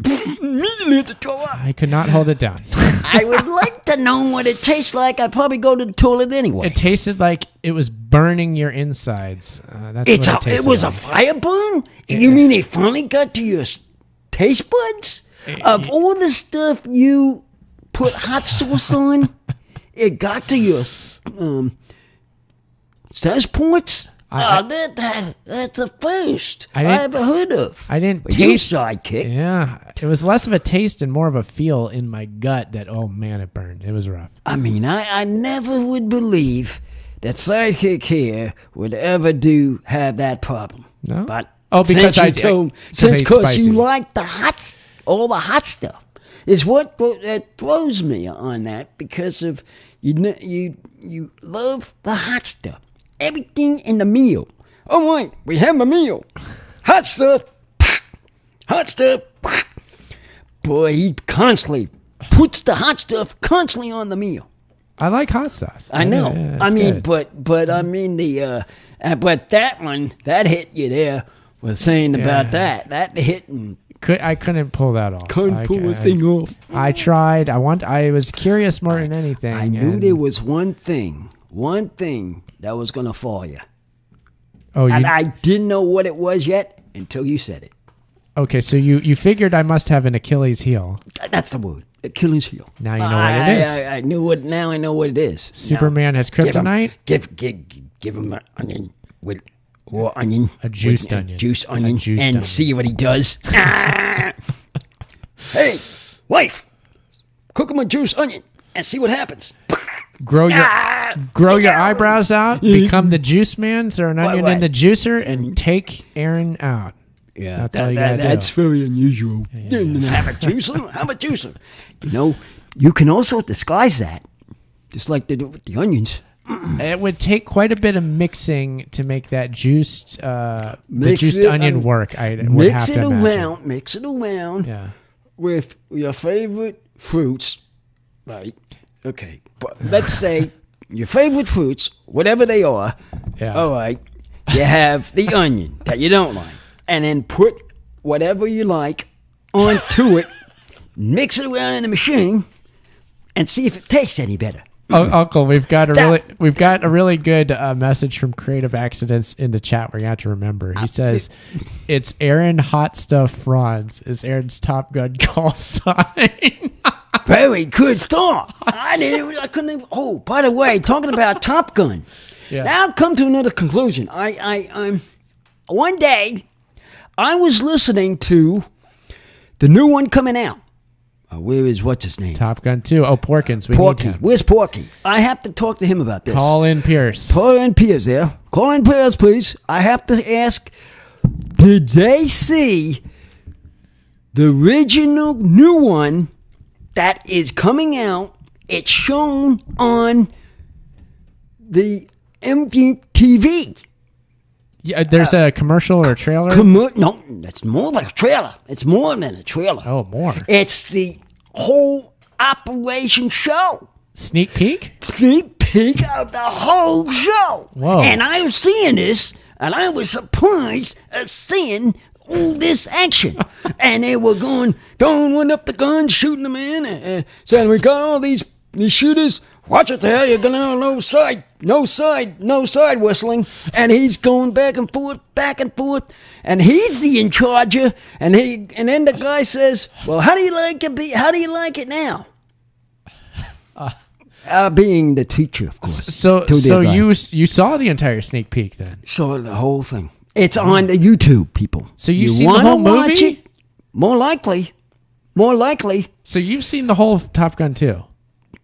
Immediately had to throw up. I could not hold it down. I would like to know what it tastes like. I'd probably go to the toilet anyway. It tasted like it was burning your insides. It was a fire burn? Yeah. You mean it finally got to your taste buds? Of all the stuff you put hot sauce on, it got to your taste ports? That's a first I ever heard of. I didn't taste sidekick. Yeah, it was less of a taste and more of a feel in my gut that, oh man, it burned. It was rough. I mean, I never would believe that sidekick here would ever have that problem. No, but because you like all the hot stuff is what throws me on that, because of you love the hot stuff. Everything in the meal. All right, we have a meal. Hot stuff. Hot stuff. Boy, he constantly puts the hot stuff constantly on the meal. I like hot sauce. I know. Yeah, I mean, good. but I mean but that one that hit you there with saying about that hit and. I couldn't pull that off. Couldn't pull this thing off. I tried. I was curious more than anything. I knew there was one thing that was going to fall you. Oh, and I didn't know what it was yet until you said it. Okay, so you figured I must have an Achilles heel. That's the word, Achilles heel. Now you know what it is. I knew it. Now I know what it is. Superman has kryptonite. Give him an onion with raw onion, a juiced onion, and see what he does. Hey, wife, cook him a juiced onion and see what happens. Grow your eyebrows out, become the juice man, throw an onion in the juicer, and take Aaron out. Yeah, that's all you gotta do. That's very unusual. Have a juicer. You can also disguise that, just like they do with the onions. It would take quite a bit of mixing to make that juiced onion work. Mix it around. Yeah. With your favorite fruits, right? Okay, but let's say your favorite fruits, whatever they are. Yeah. All right. You have the onion that you don't like, and then put whatever you like onto it. Mix it around in the machine, and see if it tastes any better. Oh, Uncle, we've got a really good message from Creative Accidents in the chat. We're going to have to remember. He says, "It's Aaron Hot Stuff Franz is Aaron's Top Gun call sign." Very good start. I couldn't. Oh, by the way, talking about Top Gun, Yeah. Now I've come to another conclusion. I'm one day I was listening to the new one coming out. Where is what's his name? Top Gun 2. Oh, Porkins. Porky. Where's Porky? I have to talk to him about this. Call in Pierce. Call in Pierce there. Call in Pierce, please. I have to ask, did they see the original new one that is coming out? It's shown on the MTV. Yeah, there's a commercial or a trailer? No, it's more like a trailer. It's more than a trailer. Oh, more. It's the whole Operation show. Sneak peek? Sneak peek of the whole show. Whoa. And I was seeing this, and I was surprised of seeing all this action. And they were going one up the gun, shooting the man, and saying, we got all these shooters. Watch it there, you're gonna no side whistling. And he's going back and forth, and he's the in charger. And then the guy says, well, how do you like it now? Being the teacher, of course. So you saw the entire sneak peek then? Saw the whole thing. It's on the YouTube, people. So you've seen the whole movie? Watch it? More likely. So you've seen the whole Top Gun 2?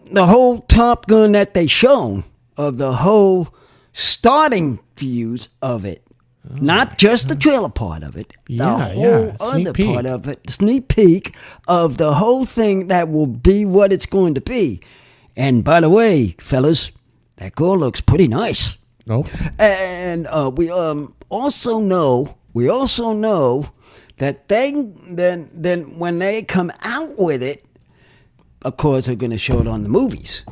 The whole Top Gun that they shown of the whole starting views of it. Not just the trailer part of it. The whole other part of it. Sneak peek of the whole thing that will be what it's going to be. And by the way, fellas, that girl looks pretty nice. Nope. And we also know that then when they come out with it, of course, they're going to show it on the movies.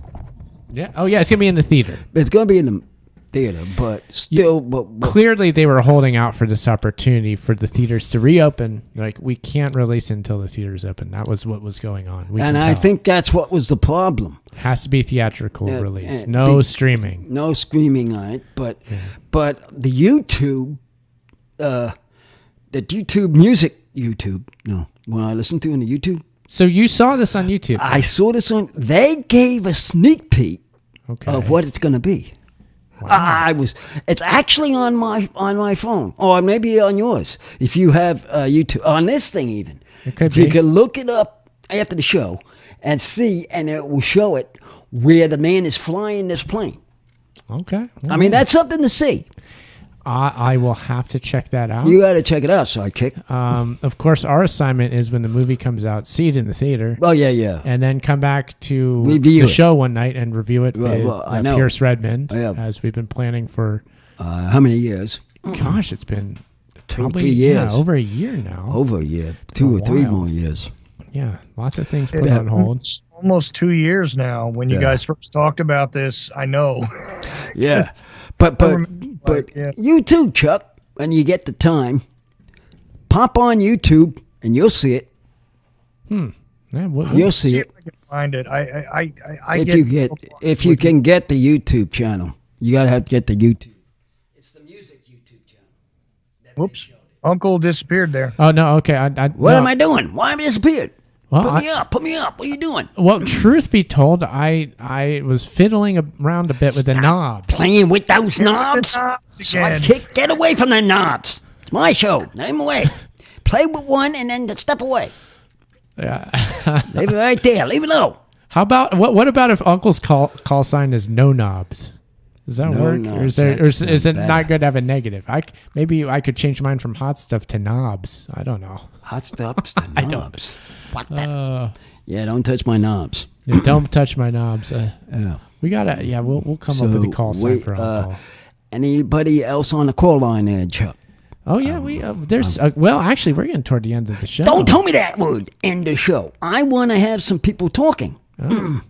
Yeah. Oh, yeah. It's going to be in the theater. It's going to be in the theater, but still. But clearly, they were holding out for this opportunity for the theaters to reopen. Like, we can't release until the theaters open. That was what was going on. And I think that's what was the problem. Has to be theatrical release. No streaming. No streaming on it. But the YouTube, the YouTube music, no, when I listen to in the YouTube. So you saw this on YouTube? I saw this on. They gave a sneak peek of what it's going to be. Wow. It's actually on my phone, or maybe on yours. If you have YouTube on this thing, even if you can look it up after the show and see, and it will show it where the man is flying this plane. Okay. I mean, that's something to see. I will have to check that out. You got to check it out, Sidekick. Of course, our assignment is when the movie comes out, see it in the theater. Oh, yeah. And then come back to review the show one night and review it with Pierce Redmond, as we've been planning for... how many years? Gosh, it's been probably 3 years. Yeah, over a year now. Over a year. 2 or 3 more years. Yeah, lots of things put on hold. Almost 2 years now. When you guys first talked about this, I know. Yeah. But you too, Chuck, when you get the time, pop on YouTube and you'll see it. Yeah, you'll see it. If I can find it. If you can get the YouTube channel, you gotta have to get the YouTube. It's the music YouTube channel. Whoops, Uncle disappeared there. Oh no, okay. What am I doing? Why am I disappeared? Well, Put me up. What are you doing? Well, truth be told, I was fiddling around a bit with the knobs. Playing with those knobs? Sidekick, get away from the knobs. It's my show. Name away. Play with one and then step away. Yeah. Leave it right there. Leave it low. How about what about if Uncle's call sign is no knobs? Does that work? Knobs, or is it not good to have a negative? Maybe I could change mine from hot stuff to knobs. I don't know. Hot stuff to knobs. I don't. What the? Yeah, don't touch my knobs. Yeah, don't touch my knobs. We gotta. Yeah, we'll come up with a call sign for Uncle. Anybody else on the call line there, Chuck? Oh yeah, there's. Well, actually, we're getting toward the end of the show. Don't tell me that word. End the show. I want to have some people talking.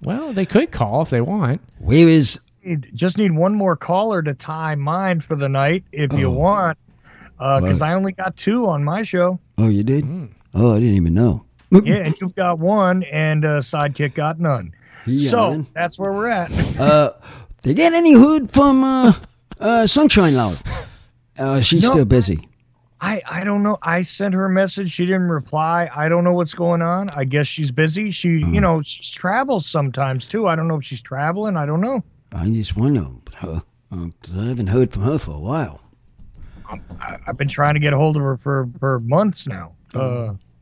Well, they could call if they want. Where is? Just need one more caller to tie mine for the night if you want, because I only got 2 on my show. Oh, you did? Oh, I didn't even know. Yeah, and you've got 1, and Sidekick got none. Yeah, so man. that's where we're at. They get any hood from Sunshine Loud? She's still busy. I don't know. I sent her a message. She didn't reply. I don't know what's going on. I guess she's busy. She travels sometimes too. I don't know if she's traveling. I don't know. I just wonder. 'Cause I haven't heard from her for a while. I've been trying to get a hold of her for months now.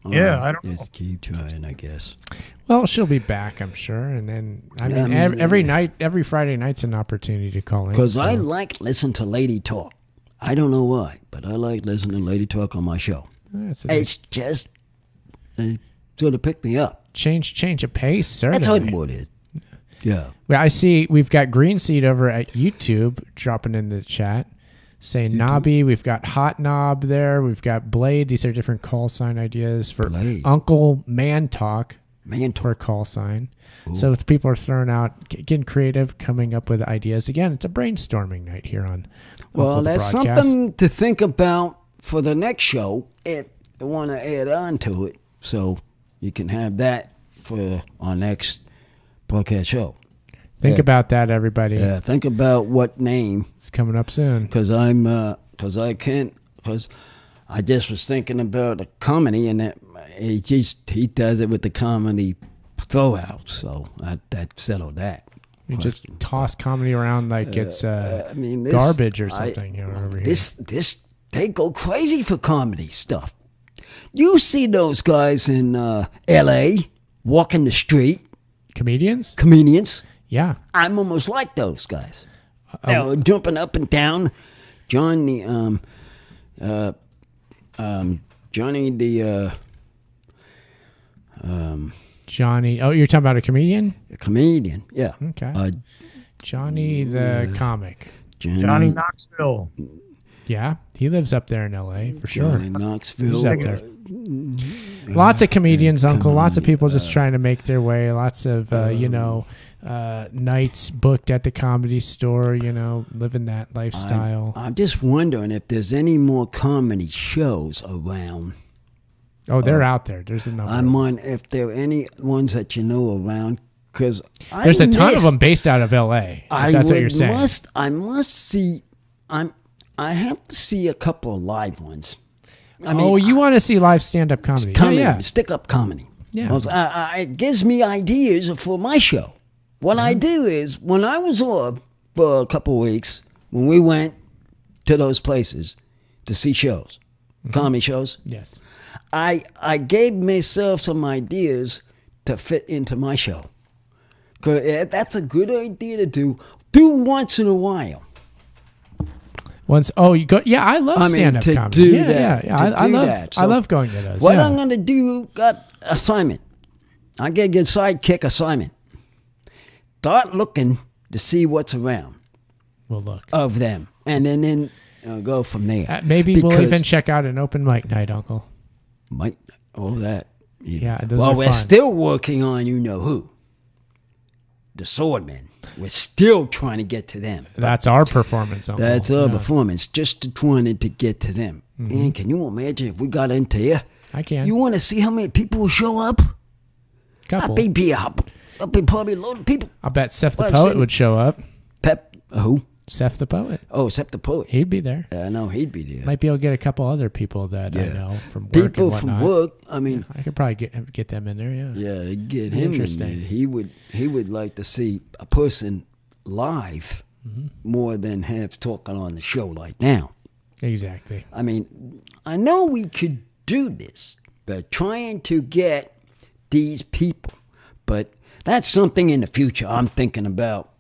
Yeah, I don't know. Just keep trying, I guess. Well, she'll be back, I'm sure. And then, every Friday night's an opportunity to call in. Because I like listening to Lady Talk. I don't know why, but I like listening to Lady Talk on my show. It's just sort of pick me up. Change of pace, certainly. That's what it is. Yeah. Well, I see we've got Green Seed over at YouTube dropping in the chat saying Nobby. We've got Hot Knob there. We've got Blade. These are different call sign ideas for Blade. Uncle Man Talk. For a call sign. Ooh. So if people are throwing out, getting creative, coming up with ideas. Again, it's a brainstorming night here on Well, that's something to think about for the next show if you want to add on to it. So you can have that for our next podcast show. Think about that, everybody. Yeah, think about what name. It's coming up soon. Because I just was thinking about a comedy, and he does it with the comedy throwout. So that settled that. You just toss comedy around like it's garbage or something. Over here. They go crazy for comedy stuff. You see those guys in L.A. walking the street. Comedians. Yeah. I'm almost like those guys. They're jumping up and down. Johnny. Oh, you're talking about a comedian? A comedian, yeah. Okay. Johnny the comic. Johnny Knoxville. Yeah, he lives up there in L.A. for sure. Johnny Knoxville. He's up there. Lots of comedians, Uncle. Lots of people just trying to make their way. Lots of, nights booked at the Comedy Store, living that lifestyle. I'm just wondering if there's any more comedy shows around. Oh, they're out there. There's a number. I'm wondering if there are any ones that you know around. Because there's a ton of them based out of L.A. That's what you're saying. I have to see a couple of live ones. You want to see live stand-up comedy? Yeah. Stick-up comedy. Yeah. It gives me ideas for my show. What I do is, when I was off for a couple of weeks, when we went to those places to see shows, comedy shows, yes, I gave myself some ideas to fit into my show. 'Cause that's a good idea to do once in a while. You go. Yeah, I love stand-up comedy. I love going to those. What I'm going to do, got assignment. I get a good sidekick assignment. Start looking to see what's around. We'll look of them, and then go from there. Maybe we'll even check out an open mic night, Uncle. That. Yeah, those are we're fun. Still working on who. The Swordmen. We're still trying to get to them. That's our performance, Uncle. That's our performance, just trying to get to them. And can you imagine if we got into here? I can. You want to see how many people will show up? Couple. I'll be probably a load of people. I'll bet Seth the Poet would show up. Who? Seth the Poet. Oh, Seth the Poet. He'd be there. Yeah, I know he'd be there. Might be able to get a couple other people that I know from work people and whatnot. From work. I mean, I could probably get them in there. Yeah, get him in there. He would like to see a person live more than have talking on the show like now. Exactly. I mean, I know we could do this, but trying to get these people, but that's something in the future I'm thinking about.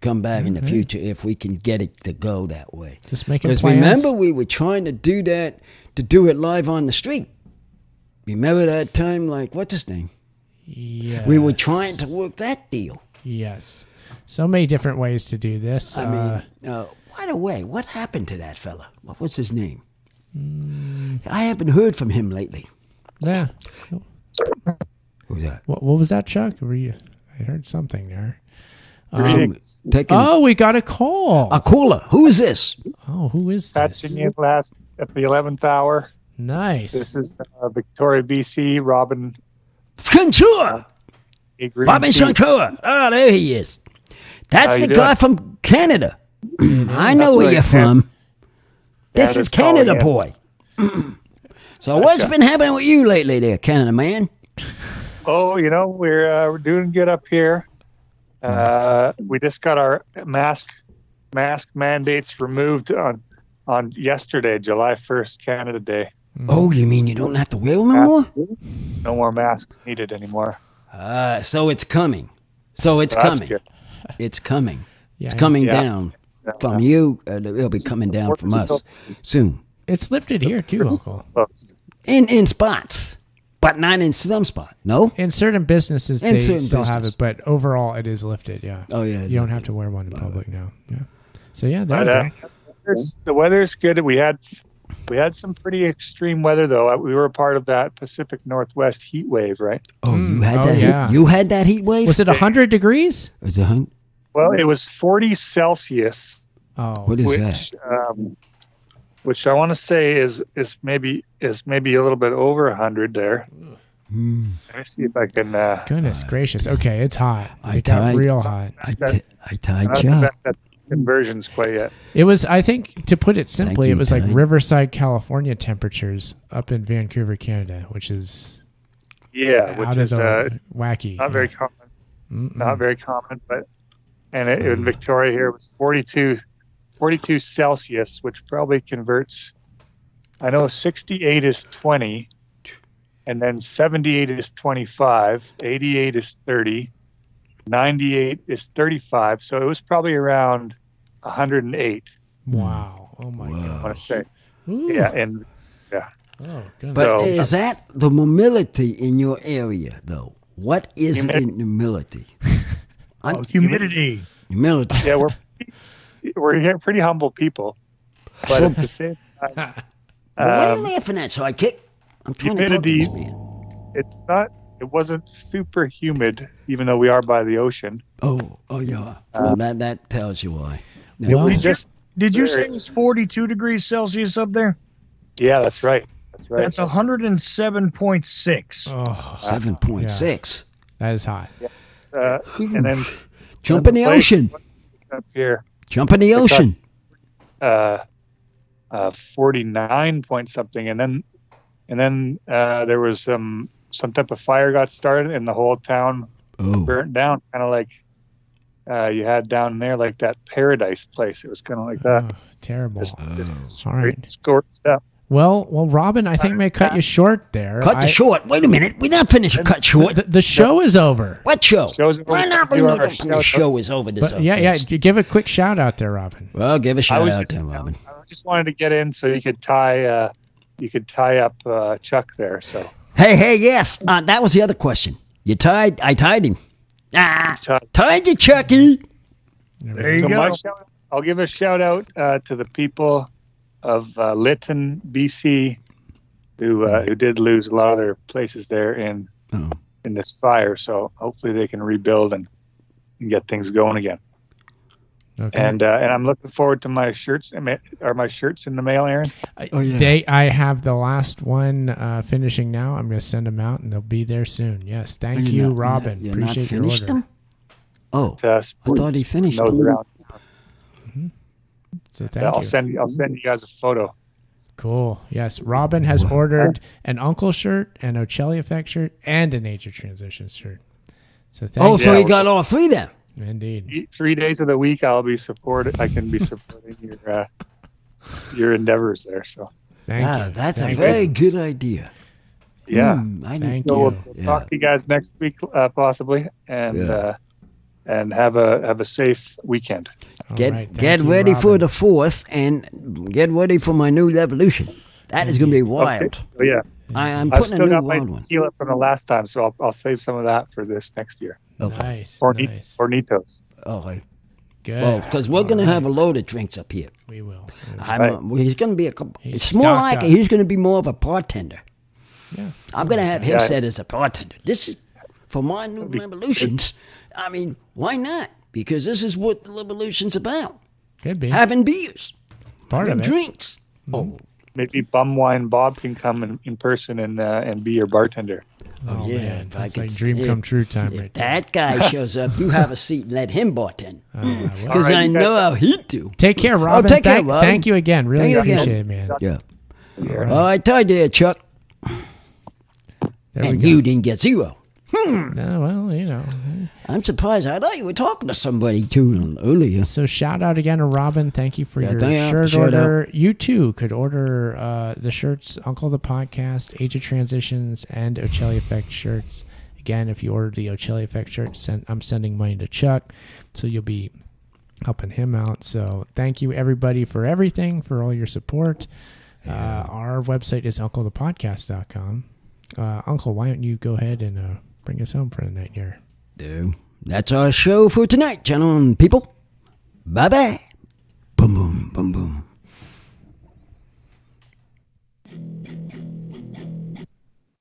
Come back in the future if we can get it to go that way. Just making plans. Because remember, we were trying to do that, to do it live on the street. Remember that time, what's his name? Yes. We were trying to work that deal. Yes. So many different ways to do this. I mean, by the way, what happened to that fella? What was his name? I haven't heard from him lately. Yeah. Who's that? What was that, Chuck? I heard something there. We got a call. A caller. Who is this? Oh, who is this? Catching you last at the 11th hour. Nice. This is Victoria, BC, Robin Shankura. Robin Shankura. Oh, there he is. That's the guy from Canada. I know where you're from. This is Canada boy. So what's been happening with you lately there, Canada man? Oh, we're doing good up here. We just got our mask mask mandates removed on yesterday, July 1st, Canada Day. Oh, you mean you don't have to wear them anymore? No more masks needed anymore. So it's coming. So it's coming. Good. It's coming. Yeah, It's coming down from you. It'll be coming down from us soon. It's lifted here too, Uncle. In spots, but not in some spot. No? In certain businesses, they certain still have business. it, but overall, it is lifted. Yeah. Oh, yeah. You don't have to wear one in public now. Yeah. So yeah, there you go. The weather's good. We had some pretty extreme weather though. We were a part of that Pacific Northwest heat wave, right? Oh, you had oh, that. yeah. You had that heat wave. Was it 100 degrees? Was it 100? Well, it was 40 Celsius, Oh, What is that? which I want to say is maybe a little bit over 100 there. Let me see if I can. goodness gracious. Okay, it's hot. I It got tied- real hot. I tied Not you the up. best at conversions quite yet. It was, I think, to put it simply, you, it was like Ty. Riverside, California temperatures up in Vancouver, Canada, which is Yeah, which out is of the wacky. not very common. Mm-mm. Not very common, but in Victoria here it was 42 Celsius, which probably converts. I know 68 is 20, and then 78 is 25, 88 is 30, 98 is 35. So it was probably around 108. Wow. Oh my I god. want to say, Ooh. yeah, and Oh goodness. But So- is that the humidity in your area, though? What is Humidity. in humidity? Oh, humidity. Humidity. yeah, we're pretty humble people, but at the same time, What are you laughing at, sidekick? I'm trying to talk to this humidity- man. it wasn't super humid, even though we are by the ocean. Oh, yeah. Well, that tells you why. It Well, was just Did you say it was 42 degrees Celsius up there? yeah, that's right. That's right. That's 107.6. Oh, 7.6. that is hot. And then Jump in the place ocean. up here, Jump in the ocean. 49 point something, and then there was some type of fire got started, and the whole town Oh, burnt down, kind of like you had down there, like that paradise place. It was kind of like that. Oh, terrible. Just All right. scorched up. Well, Robin, I think I may cut you short there. cut the short. Wait a minute. We're not finished. Cut short. The show is over. What show? Show's over. Why not? You are our The show is over. This But yeah, give a quick shout out there, Robin. Well, give a I shout was out just, to him, Robin. I just wanted to get in so you could tie up Chuck there. So Hey, yes. That was the other question. I tied him. Tied you, Chucky. There you So go. I'll give a shout out to the people of Lytton, BC, who did lose a lot of their places there in this fire. So hopefully they can rebuild and get things going again. Okay. And I'm looking forward to my shirts. Are my shirts in the mail, Aaron? Oh, yeah. I have the last one finishing now. I'm going to send them out, and they'll be there soon. Yes, thank you, Robin. You're Appreciate not your finished order. them? Oh, I I thought he finished them. around. So thank I'll you. send you guys a photo. Cool. Yes, Robin has ordered an Uncle shirt, an Ochelli Effect shirt, and a Nature Transitions shirt. So thank you. So he got all three then. Indeed. 3 days of the week, I can be supporting your endeavors there. So Thank you. That's Thank a very good idea. yeah. I Thank need So you. we'll talk to you guys next week, possibly, and have a safe weekend. All Get right, thank get you, ready for Robin. the 4th and get ready for my new revolution. That is going to be wild. So yeah, I'm I've putting a still new got my wild one. tequila from the last time, so I'll save some of that for this next year. Nice. Hornitos. Nice. Hornitos. Oh, Good. well, because we're going to have a load of drinks up here. We will. He's going to be a couple. He's It's more stocked like up. he's going to be more of a bartender. Yeah. I'm going to have him Yeah. set as a bartender. This is for my new revolutions. I mean, why not? Because this is what the revolution's about. Could be. Having beers, Part having of it. drinks. Oh, maybe Bumwine Bob can come in person and be your bartender. Oh, yeah, man. if I That's could like s- dream if- come true time If right there. that guy shows up, you have a seat and let him bartend. Well, Because All right, I you guys know have- how he'd do. take care, Robin. take care, thank, Robin. thank you again. Really Thank you again. appreciate it, man. Yeah. Oh, I told you there, Chuck. There we And go. you didn't get 0. No, well, you know. I'm surprised. I thought you were talking to somebody too earlier. So shout out again to Robin. Thank you for your shirt order. You too could order the shirts, Uncle the Podcast, Age of Transitions, and Ochelli Effect shirts. Again, if you order the Ochelli Effect shirt, I'm sending money to Chuck, so you'll be helping him out. So thank you everybody for everything, for all your support. Our website is unclethepodcast.com. Uncle, why don't you go ahead and bring us home for the night here? That's our show for tonight, gentlemen, people. Bye-bye.